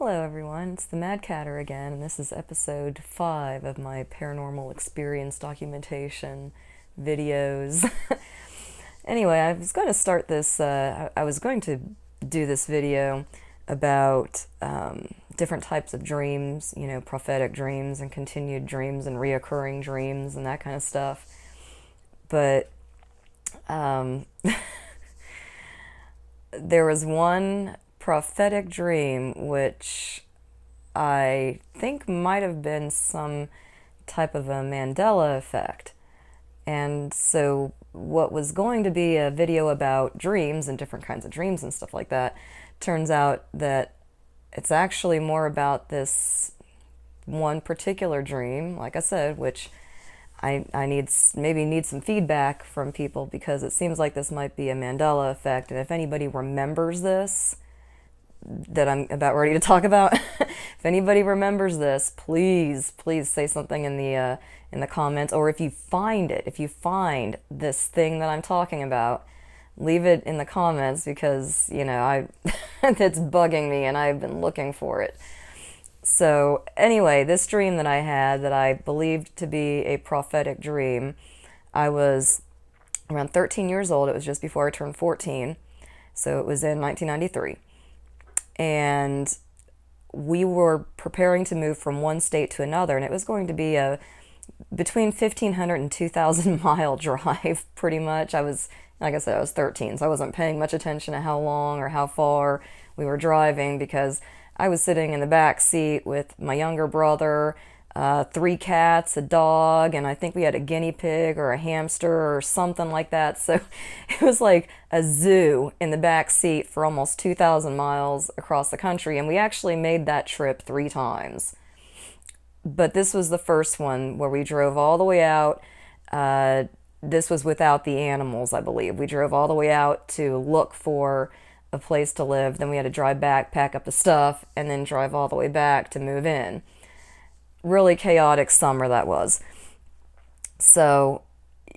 Hello everyone, it's the Mad Catter again, and this is episode 5 of my paranormal experience documentation videos. Anyway, I was going to start this, I was going to do this video about different types of dreams, you know, prophetic dreams and continued dreams and reoccurring dreams and that kind of stuff. But there was one prophetic dream which I think might have been some type of a Mandela Effect. And so what was going to be a video about dreams and different kinds of dreams and stuff like that turns out that it's actually more about this one particular dream, like I said, which I need some feedback from people because it seems like this might be a Mandela effect. And if anybody remembers this, that I'm about ready to talk about, if anybody remembers this, please say something in the comments, or if you find this thing that I'm talking about, leave it in the comments because, you know, I it's bugging me and I've been looking for it. So anyway, this dream that I had that I believed to be a prophetic dream, I was around 13 years old. It was just before I turned 14. So it was in 1993. And we were preparing to move from one state to another, and it was going to be a between 1,500 and 2,000 mile drive, pretty much. Like I said, I was 13, so I wasn't paying much attention to how long or how far we were driving because I was sitting in the back seat with my younger brother, 3 cats, a dog, and I think we had a guinea pig or a hamster or something like that. So it was like a zoo in the back seat for almost 2,000 miles across the country, and we actually made that trip 3 times. But this was the first one where we drove all the way out. This was without the animals, I believe. We drove all the way out to look for a place to live. Then we had to drive back, pack up the stuff, and then drive all the way back to move in. Really chaotic summer that was. So,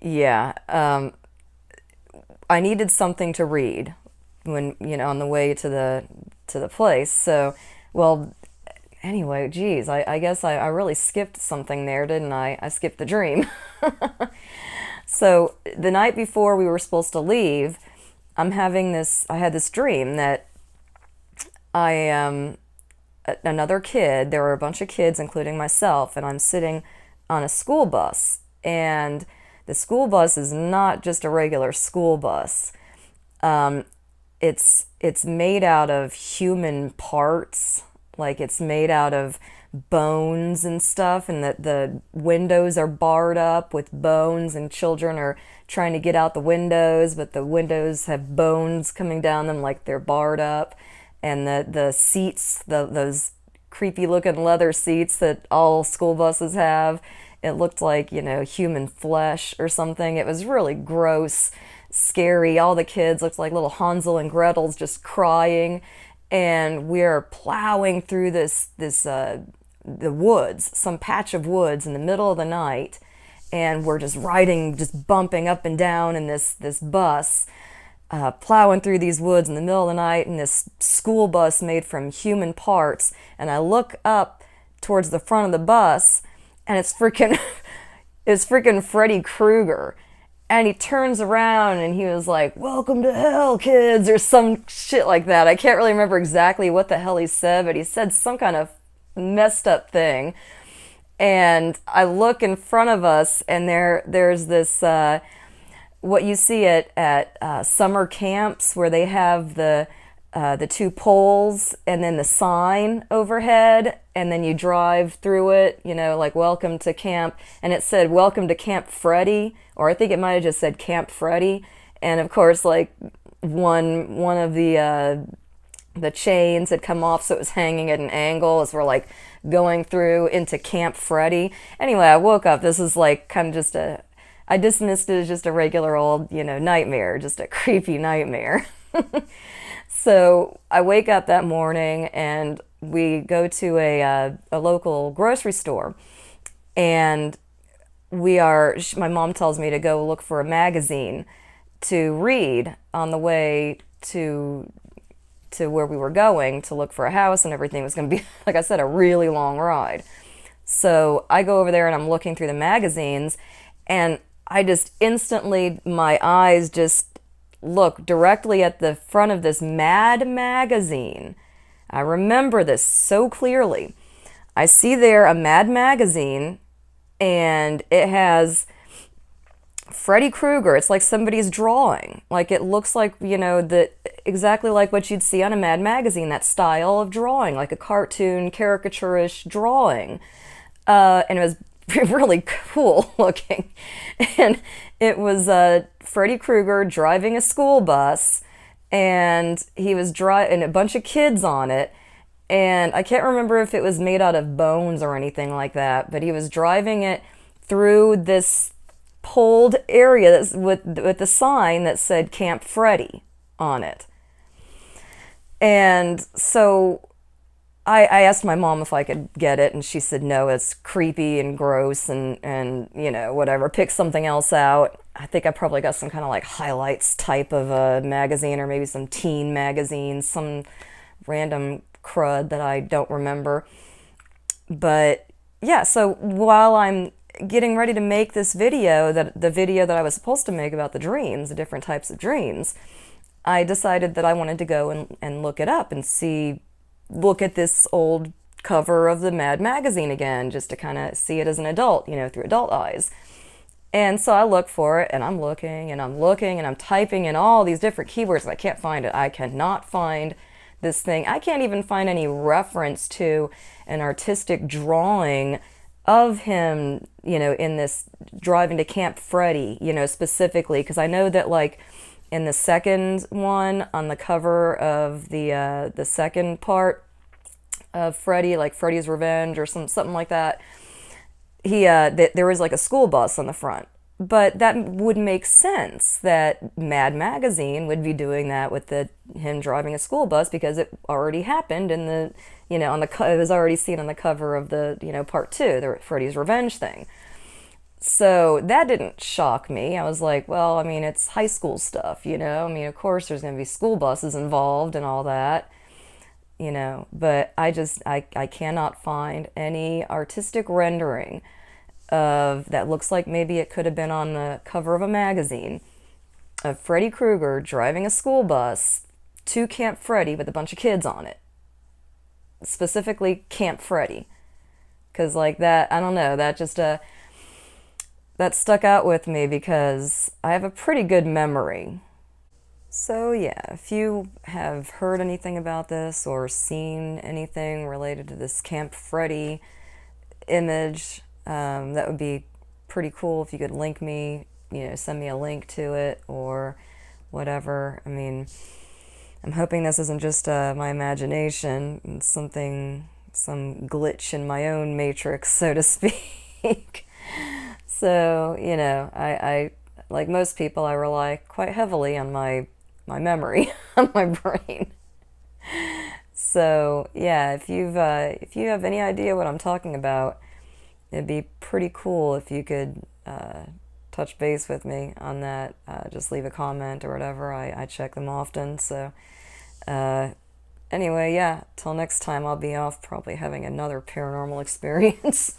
yeah, I needed something to read when, you know, on the way to the place. So, well, anyway, geez, I guess I really skipped something there, didn't I? I skipped the dream. So the night before we were supposed to leave, I had this dream that another kid, there were a bunch of kids, including myself, and I'm sitting on a school bus. And the school bus is not just a regular school bus. It's made out of human parts, like it's made out of bones and stuff, and the windows are barred up with bones, and children are trying to get out the windows, but the windows have bones coming down them like they're barred up. And the seats, those creepy looking leather seats that all school buses have, it looked like, you know, human flesh or something. It was really gross, scary. All the kids looked like little Hansel and Gretel's just crying. And we're plowing through the woods, some patch of woods in the middle of the night, and we're just riding, just bumping up and down in this bus, plowing through these woods in the middle of the night in this school bus made from human parts. And I look up towards the front of the bus, and it's freaking Freddy Krueger. And he turns around and he was like, "Welcome to hell, kids," or some shit like that. I can't really remember exactly what the hell he said, but he said some kind of messed up thing. And I look in front of us, and there's this what you see at summer camps where they have the 2 poles and then the sign overhead, and then you drive through it, you know, like "Welcome to Camp," and it said "Welcome to Camp Freddy," or I think it might have just said Camp Freddy. And of course, like one of the chains had come off, so it was hanging at an angle as we're like going through into Camp Freddy. Anyway, I woke up. This is like kind of I dismissed it as just a regular old, you know, nightmare, just a creepy nightmare. So I wake up that morning and we go to a local grocery store, and my mom tells me to go look for a magazine to read on the way to to where we were going to look for a house and everything. Was going to be, like I said, a really long ride. So I go over there and I'm looking through the magazines, and I just instantly, my eyes just look directly at the front of this Mad magazine. I remember this so clearly. I see there a Mad magazine, and it has Freddy Krueger. It's like somebody's drawing. Like it looks like, exactly like what you'd see on a Mad magazine, that style of drawing, like a cartoon, caricaturish drawing. And it was really cool looking. And it was Freddy Krueger driving a school bus, and he was driving a bunch of kids on it. And I can't remember if it was made out of bones or anything like that, but he was driving it through this poled area with the sign that said Camp Freddy on it. And so I asked my mom if I could get it, and she said no, it's creepy and gross, and whatever, pick something else out. I think I probably got some kind of like highlights type of a magazine, or maybe some teen magazine, some random crud that I don't remember. But yeah, so while I'm getting ready to make this video, the video that I was supposed to make about the dreams, the different types of dreams, I decided that I wanted to go and look it up and look at this old cover of the Mad magazine again, just to kind of see it as an adult, through adult eyes. And so I look for it, and I'm looking and I'm looking and I'm typing in all these different keywords, and I can't find it. I cannot find this thing. I can't even find any reference to an artistic drawing of him, in this driving to Camp Freddy, specifically, because I know that like in the second one on the cover of the second part of Freddy, like Freddy's Revenge or something like that, there was like a school bus on the front. But that would make sense that Mad Magazine would be doing that with him driving a school bus, because it already happened in the, it was already seen on the cover of the, part 2, the Freddy's Revenge thing. So that didn't shock me. I was like, well, I mean, it's high school stuff, I mean, of course there's going to be school buses involved and all that, but I cannot find any artistic rendering of that looks like maybe it could have been on the cover of a magazine of Freddy Krueger driving a school bus to Camp Freddy with a bunch of kids on it. Specifically Camp Freddy. Because like that, I don't know, that just that stuck out with me because I have a pretty good memory. So yeah, if you have heard anything about this or seen anything related to this Camp Freddy image, that would be pretty cool if you could link me, send me a link to it or whatever. I mean, I'm hoping this isn't just my imagination, and some glitch in my own matrix, so to speak. So, I like most people, I rely quite heavily on my memory, on my brain. So, yeah, if you have any idea what I'm talking about, it'd be pretty cool if you could touch base with me on that. Just leave a comment or whatever. I check them often. So anyway, yeah, till next time, I'll be off probably having another paranormal experience.